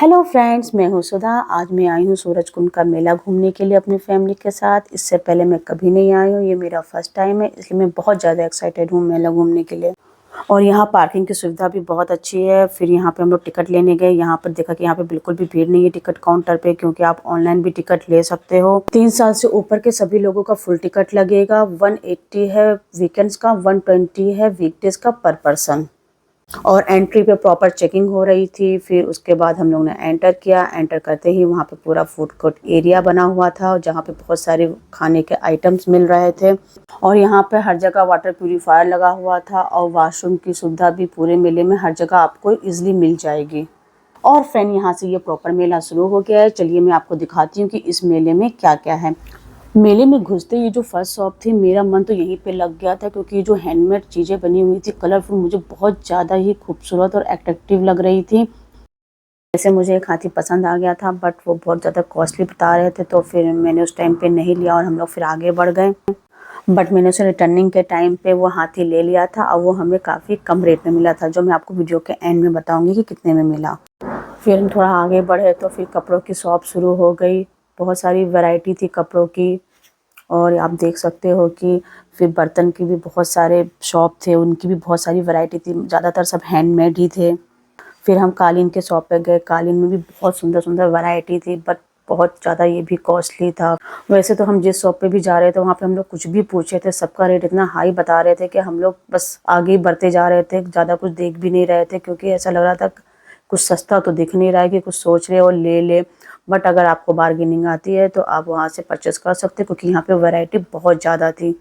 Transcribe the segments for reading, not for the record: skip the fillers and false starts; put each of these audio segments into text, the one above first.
Hello friends, मैं हूँ सुधा। आज मैं आई हूँ सूरजकुंड का मेला घूमने के लिए अपनी फैमिली के साथ। इससे पहले मैं कभी नहीं आई हूँ, ये मेरा फर्स्ट टाइम है, इसलिए मैं बहुत ज़्यादा एक्साइटेड हूँ मेला घूमने के लिए। और यहाँ पार्किंग की सुविधा भी बहुत अच्छी है। फिर यहाँ पे हम लोग टिकट लेने गए। यहाँ पर देखा कि यहाँ पे बिल्कुल भी भीड़ नहीं है टिकट काउंटर पे, क्योंकि आप ऑनलाइन भी टिकट ले सकते हो। 3 साल से ऊपर के सभी लोगों का फुल टिकट लगेगा। 180 है वीकेंड्स का, 120 है वीकडेज का पर पर्सन। और एंट्री पे प्रॉपर चेकिंग हो रही थी। फिर उसके बाद हम लोग ने एंटर किया। एंटर करते ही वहाँ पे पूरा फूड कोर्ट एरिया बना हुआ था, जहाँ पे बहुत सारे खाने के आइटम्स मिल रहे थे। और यहाँ पे हर जगह वाटर प्यूरीफायर लगा हुआ था, और वॉशरूम की सुविधा भी पूरे मेले में हर जगह आपको इजीली मिल जाएगी। और फ्रेंड, यहाँ से ये प्रॉपर मेला शुरू हो गया है। चलिए मैं आपको दिखाती हूँ कि इस मेले में क्या क्या है। मेले में घुसते ये जो फर्स्ट शॉप थी, मेरा मन तो यहीं पे लग गया था, क्योंकि ये जो हैंडमेड चीज़ें बनी हुई थी कलरफुल, मुझे बहुत ज़्यादा ही खूबसूरत और अट्रैक्टिव लग रही थी। वैसे मुझे एक हाथी पसंद आ गया था, बट वो बहुत ज़्यादा कॉस्टली बता रहे थे, तो फिर मैंने उस टाइम पे नहीं लिया और हम लोग फिर आगे बढ़ गए। बट मैंने उसे रिटर्निंग के टाइम पे वो हाथी ले लिया था, और वो हमें काफ़ी कम रेट में मिला था, जो मैं आपको वीडियो के एंड में बताऊँगी कि कितने में मिला। फिर हम थोड़ा आगे बढ़े तो फिर कपड़ों की शॉप शुरू हो गई। बहुत सारी वैरायटी थी कपड़ों की। और आप देख सकते हो कि फिर बर्तन की भी बहुत सारे शॉप थे, उनकी भी बहुत सारी वैरायटी थी। ज़्यादातर सब हैंडमेड ही थे। फिर हम कालीन के शॉप पे गए। कालीन में भी बहुत सुंदर सुंदर वैरायटी थी, बट बहुत ज़्यादा ये भी कॉस्टली था। वैसे तो हम जिस शॉप पे भी जा रहे थे, वहाँ पे हम लोग कुछ भी पूछे थे, सबका रेट इतना हाई बता रहे थे कि हम लोग बस आगे ही बढ़ते जा रहे थे, ज़्यादा कुछ देख भी नहीं रहे थे, क्योंकि ऐसा लग रहा था कुछ सस्ता तो दिख नहीं रहा है कि कुछ सोच रहे और ले ले। बट अगर आपको बार्गेनिंग आती है तो आप वहाँ से परचेस कर सकते हो, क्योंकि यहाँ पे वैरायटी बहुत ज़्यादा थी।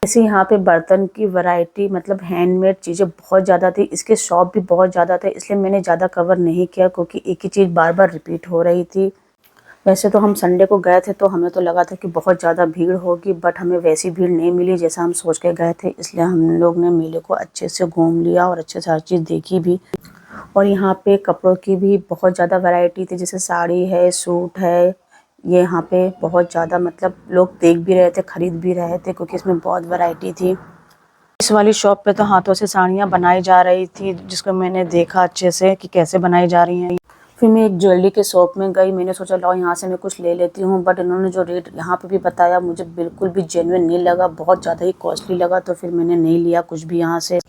जैसे यहाँ पे बर्तन की वैरायटी, मतलब हैंडमेड चीज़ें बहुत ज़्यादा थी। इसके शॉप भी बहुत ज़्यादा थे, इसलिए मैंने ज़्यादा कवर नहीं किया, क्योंकि एक ही चीज़ बार बार रिपीट हो रही थी। वैसे तो हम संडे को गए थे, तो हमें तो लगा था कि बहुत ज़्यादा भीड़ होगी, बट हमें वैसी भीड़ नहीं मिली जैसा हम सोच के गए थे। इसलिए हम लोग ने मेले को अच्छे से घूम लिया और अच्छे से हर चीज़ देखी भी। और यहाँ पे कपड़ों की भी बहुत ज़्यादा वैरायटी थी, जैसे साड़ी है, सूट है। ये यहाँ पे बहुत ज़्यादा, मतलब लोग देख भी रहे थे, ख़रीद भी रहे थे, क्योंकि इसमें बहुत वैरायटी थी। इस वाली शॉप पे तो हाथों से साड़ियाँ बनाई जा रही थी, जिसको मैंने देखा अच्छे से कि कैसे बनाई जा रही हैं। फिर मैं एक ज्वेलरी के शॉप में गई। मैंने सोचा लाओ यहाँ से मैं कुछ ले लेती हूँ, बट इन्होंने जो रेट यहाँ पे भी बताया, मुझे बिल्कुल भी जेन्युइन नहीं लगा, बहुत ज़्यादा ही कॉस्टली लगा। तो फिर मैंने नहीं लिया कुछ भी यहाँ से।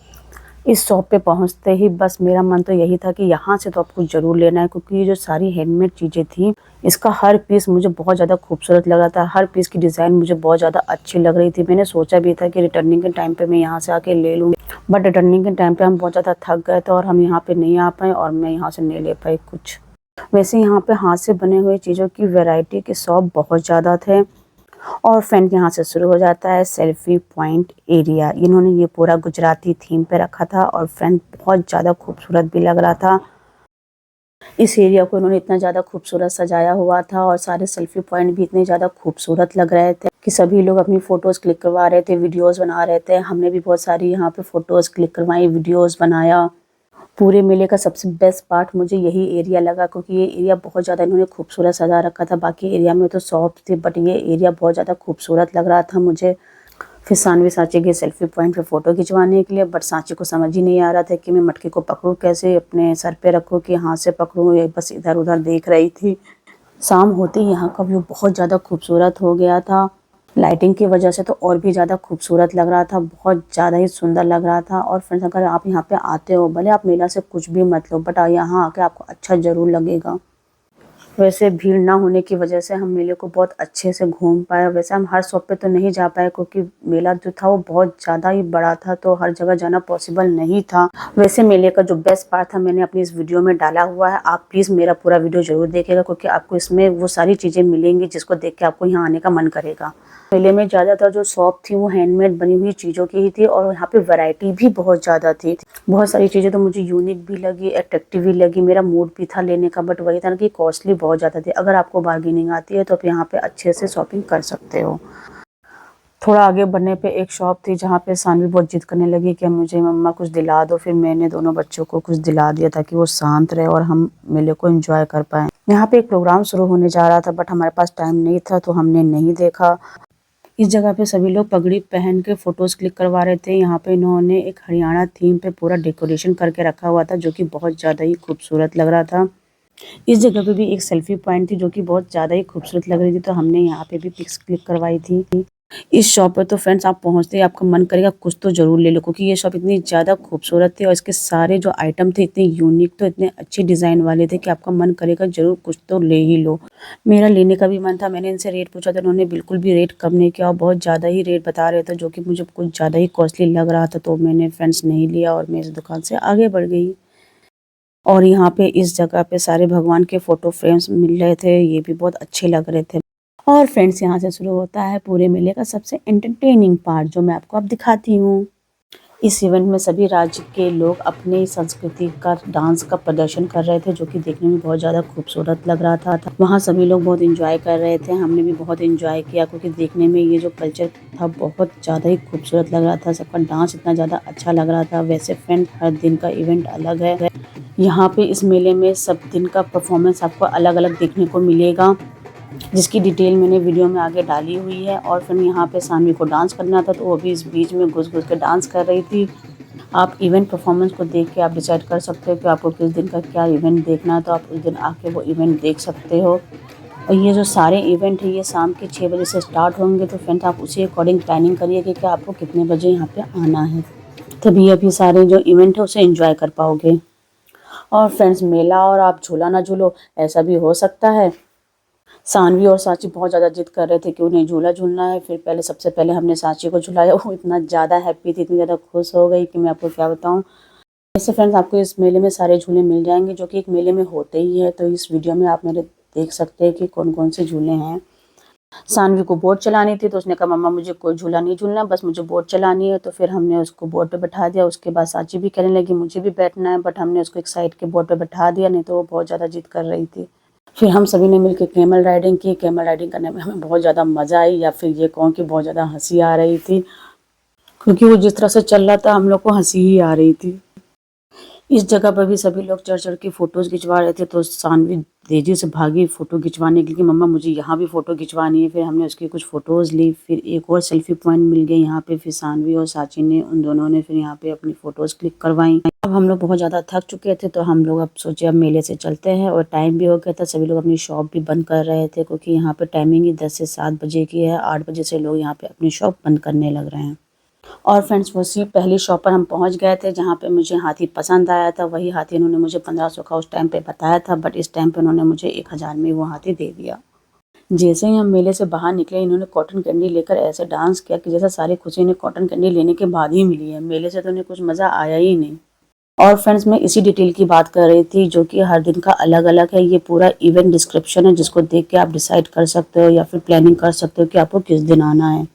इस शॉप पे पहुंचते ही बस मेरा मन तो यही था कि यहाँ से तो आपको ज़रूर लेना है, क्योंकि ये जो सारी हैंडमेड चीज़ें थी, इसका हर पीस मुझे बहुत ज़्यादा खूबसूरत लग रहा था। हर पीस की डिज़ाइन मुझे बहुत ज़्यादा अच्छी लग रही थी। मैंने सोचा भी था कि रिटर्निंग के टाइम पे मैं यहाँ से आके ले लूँगी, बट रिटर्निंग के टाइम पे हम बहुत ज़्यादा थक गए थे और हम यहाँ पे नहीं आ पाए, और मैं यहाँ से नहीं ले पाई कुछ। वैसे यहाँ पे हाथ से बने हुए चीज़ों की वैरायटी के शॉप बहुत ज़्यादा थे। और फ्रेंड, यहाँ से शुरू हो जाता है सेल्फी पॉइंट एरिया। इन्होंने ये पूरा गुजराती थीम पे रखा था, और फ्रेंड बहुत ज़्यादा खूबसूरत भी लग रहा था। इस एरिया को इन्होंने इतना ज़्यादा खूबसूरत सजाया हुआ था, और सारे सेल्फी पॉइंट भी इतने ज़्यादा खूबसूरत लग रहे थे कि सभी लोग अपनी फ़ोटोज़ क्लिक करवा रहे थे, वीडियोज़ बना रहे थे। हमने भी बहुत सारी यहाँ पे फ़ोटोज़ क्लिक करवाई, वीडियोज़ बनाया। पूरे मेले का सबसे बेस्ट पार्ट मुझे यही एरिया लगा, क्योंकि ये एरिया बहुत ज़्यादा इन्होंने खूबसूरत सजा रखा था। बाकी एरिया में तो शॉप थी, बट ये एरिया बहुत ज़्यादा खूबसूरत लग रहा था मुझे। फिर सानवी सांची गई सेल्फी पॉइंट पे फ़ोटो खिंचवाने के लिए, बट सांची को समझ ही नहीं आ रहा था कि मैं मटके को पकड़ूँ कैसे, अपने सर पे रखूँ कि हाथ से पकड़ूँ। ये बस इधर उधर देख रही थी। शाम होते ही यहाँ का व्यू बहुत ज़्यादा खूबसूरत हो गया था। लाइटिंग की वजह से तो और भी ज़्यादा खूबसूरत लग रहा था, बहुत ज़्यादा ही सुंदर लग रहा था। और फ्रेंड्स, अगर आप यहाँ पे आते हो, भले आप मेला से कुछ भी मत लो, बट यहाँ आके आपको अच्छा ज़रूर लगेगा। वैसे भीड़ ना होने की वजह से हम मेले को बहुत अच्छे से घूम पाए। वैसे हम हर शॉप पे तो नहीं जा पाए, क्योंकि मेला जो था वो बहुत ज़्यादा ही बड़ा था, तो हर जगह जाना पॉसिबल नहीं था। वैसे मेले का जो बेस्ट पार्ट था मैंने अपनी इस वीडियो में डाला हुआ है। आप प्लीज़ मेरा पूरा वीडियो ज़रूर देखिएगा, क्योंकि आपको इसमें वो सारी चीज़ें मिलेंगी जिसको देख के आपको यहाँ आने का मन करेगा। मेले में ज़्यादातर जो शॉप थी वो हैंडमेड बनी हुई चीज़ों की ही थी, और यहाँ पे वैरायटी भी बहुत ज़्यादा थी। बहुत सारी चीज़ें तो मुझे यूनिक भी लगी, अट्रैक्टिव भी लगी। मेरा मूड भी था लेने का, बट वही था ना कि कॉस्टली बहुत ज़्यादा थी। अगर आपको बार्गेनिंग आती है तो आप यहाँ पे अच्छे से शॉपिंग कर सकते हो। थोड़ा आगे बढ़ने पे एक शॉप थी, जहाँ पे सानवी बहुत जिद करने लगी कि मुझे मम्मा कुछ दिला दो। फिर मैंने दोनों बच्चों को कुछ दिला दिया, ताकि वो शांत रहे और हम मेले को एंजॉय कर पाएँ। यहाँ पे एक प्रोग्राम शुरू होने जा रहा था, बट हमारे पास टाइम नहीं था, तो हमने नहीं देखा। इस जगह पे सभी लोग पगड़ी पहन के फ़ोटोज़ क्लिक करवा रहे थे। यहाँ पे इन्होंने एक हरियाणा थीम पे पूरा डेकोरेशन करके रखा हुआ था, जो कि बहुत ज़्यादा ही खूबसूरत लग रहा था। इस जगह पे भी एक सेल्फी पॉइंट थी जो कि बहुत ज़्यादा ही खूबसूरत लग रही थी, तो हमने यहाँ पे भी पिक्स क्लिक करवाई थी। इस शॉप पे तो फ्रेंड्स आप पहुँचते ही आपका मन करेगा कुछ तो ज़रूर ले लो, क्योंकि ये शॉप इतनी ज़्यादा खूबसूरत थी और इसके सारे जो आइटम थे इतने यूनिक, तो इतने अच्छे डिज़ाइन वाले थे कि आपका मन करेगा ज़रूर कुछ तो ले ही लो। मेरा लेने का भी मन था, मैंने इनसे रेट पूछा तो उन्होंने बिल्कुल भी रेट कम नहीं किया और बहुत ज़्यादा ही रेट बता रहे थे, जो कि मुझे कुछ ज़्यादा ही कॉस्टली लग रहा था, तो मैंने फ्रेंड्स नहीं लिया और मैं इस दुकान से आगे बढ़ गई। और यहाँ पे इस जगह पे सारे भगवान के फ़ोटो फ्रेम्स मिल रहे थे, ये भी बहुत अच्छे लग रहे थे। और फ्रेंड्स यहाँ से शुरू होता है पूरे मेले का सबसे एंटरटेनिंग पार्ट, जो मैं आपको अब दिखाती हूँ। इस इवेंट में सभी राज्य के लोग अपनी संस्कृति का डांस का प्रदर्शन कर रहे थे, जो कि देखने में बहुत ज़्यादा खूबसूरत लग रहा था। वहाँ सभी लोग बहुत एंजॉय कर रहे थे, हमने भी बहुत एंजॉय किया, क्योंकि देखने में ये जो कल्चर था बहुत ज़्यादा ही खूबसूरत लग रहा था। सबका डांस इतना ज़्यादा अच्छा लग रहा था। वैसे फ्रेंड हर दिन का इवेंट अलग है। यहाँ पे इस मेले में सब दिन का परफॉर्मेंस आपको अलग अलग देखने को मिलेगा, जिसकी डिटेल मैंने वीडियो में आगे डाली हुई है। और फिर यहाँ पे सानवी को डांस करना था, तो वो भी इस बीच में घुस घुस के डांस कर रही थी। आप इवेंट परफॉर्मेंस को देख के आप डिसाइड कर सकते हो कि आपको किस दिन का क्या इवेंट देखना है, तो आप उस दिन आके वो इवेंट देख सकते हो। और ये जो सारे इवेंट है ये शाम के 6 बजे से स्टार्ट होंगे, तो फ्रेंड्स आप उसी अकॉर्डिंग प्लानिंग करिए कि आपको कितने बजे यहाँ पे आना है, तभी अभी सारे जो इवेंट है उसे एंजॉय कर पाओगे। और फ्रेंड्स मेला और आप झूला ना झूलो, ऐसा भी हो सकता है। सानवी और सांची बहुत ज़्यादा जिद कर रहे थे कि उन्हें झूला झूलना है। फिर सबसे पहले हमने सांची को झुलाया, वो इतना ज़्यादा हैप्पी थी, इतनी ज़्यादा खुश हो गई कि मैं आपको क्या बताऊँ। ऐसे फ्रेंड्स आपको इस मेले में सारे झूले मिल जाएंगे, जो कि एक मेले में होते ही है, तो इस वीडियो में आप मेरे देख सकते हैं कि कौन कौन से झूले हैं। सानवी को बोट चलानी थी, तो उसने कहा मम्मा मुझे कोई झूला नहीं झूलना, बस मुझे बोट चलानी है। तो फिर हमने उसको बोट पे बैठा दिया। उसके बाद सांची भी कहने लगी मुझे भी बैठना है, बट हमने उसको एक साइड के बोट पे बैठा दिया, नहीं तो वो बहुत ज़्यादा जिद कर रही थी। फिर हम सभी ने मिलकर कैमल राइडिंग की। कैमल राइडिंग करने में हमें बहुत ज़्यादा मज़ा आई, या फिर ये कहूँ कि बहुत ज़्यादा हंसी आ रही थी, क्योंकि वो जिस तरह से चल रहा था हम लोग को हंसी ही आ रही थी। इस जगह पर भी सभी लोग चढ़ चढ़ के फ़ोटोज़ खिंचवा रहे थे, तो सानवी तेज़ी से भागी फ़ोटो खिंचवाने के लिए कि मम्मा मुझे यहाँ भी फ़ोटो खिंचवानी है। फिर हमने उसकी कुछ फ़ोटोज़ ली। फिर एक और सेल्फ़ी पॉइंट मिल गई यहाँ पे, फिर सानवी और सांची ने उन दोनों ने फिर यहाँ पे अपनी फ़ोटोज़ क्लिक करवाई। अब हम लोग बहुत ज़्यादा थक चुके थे, तो हम लोग अब सोचे अब मेले से चलते हैं, और टाइम भी हो गया था। सभी लोग अपनी शॉप भी बंद कर रहे थे, क्योंकि यहाँ पे टाइमिंग ही 10 से 7 बजे की है। 8 बजे से लोग यहाँ पे अपनी शॉप बंद करने लग रहे हैं। और फ्रेंड्स उसी पहली शॉप पर हम पहुंच गए थे, जहां पे मुझे हाथी पसंद आया था। वही हाथी इन्होंने मुझे 1500 का उस टाइम पे बताया था, बट इस टाइम पे उन्होंने मुझे 1000 में वो हाथी दे दिया। जैसे ही हम मेले से बाहर निकले, इन्होंने कॉटन कैंडी लेकर ऐसे डांस किया कि जैसा सारी खुशी इन्हें कॉटन कैंडी लेने के बाद ही मिली है। मेले से तो इन्हें कुछ मज़ा आया ही नहीं। और फ्रेंड्स मैं इसी डिटेल की बात कर रही थी, जो कि हर दिन का अलग अलग है। ये पूरा इवेंट डिस्क्रिप्शन है, जिसको देख के आप डिसाइड कर सकते हो या फिर प्लानिंग कर सकते हो कि आपको किस दिन आना है।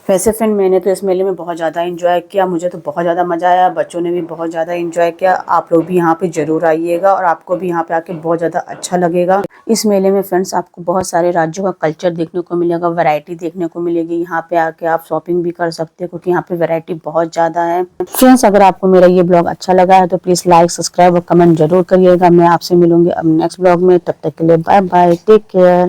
वैसे फ्रेंड मैंने तो इस मेले में बहुत ज़्यादा एंजॉय किया, मुझे तो बहुत ज़्यादा मज़ा आया, बच्चों ने भी बहुत ज़्यादा एंजॉय किया। आप लोग भी यहाँ पे ज़रूर आइएगा, और आपको भी यहाँ पे आके बहुत ज़्यादा अच्छा लगेगा। इस मेले में फ्रेंड्स आपको बहुत सारे राज्यों का कल्चर देखने को मिलेगा, वैरायटी देखने को मिलेगी। यहाँ पे आके आप शॉपिंग भी कर सकते हो, क्योंकि यहाँ पे वैरायटी बहुत ज़्यादा है। फ्रेंड्स अगर आपको मेरा ये ब्लॉग अच्छा लगा है तो प्लीज़ लाइक, सब्सक्राइब और कमेंट जरूर करिएगा। मैं आपसे मिलूंगी अब नेक्स्ट ब्लॉग में, तब तक के लिए बाय बाय, टेक केयर।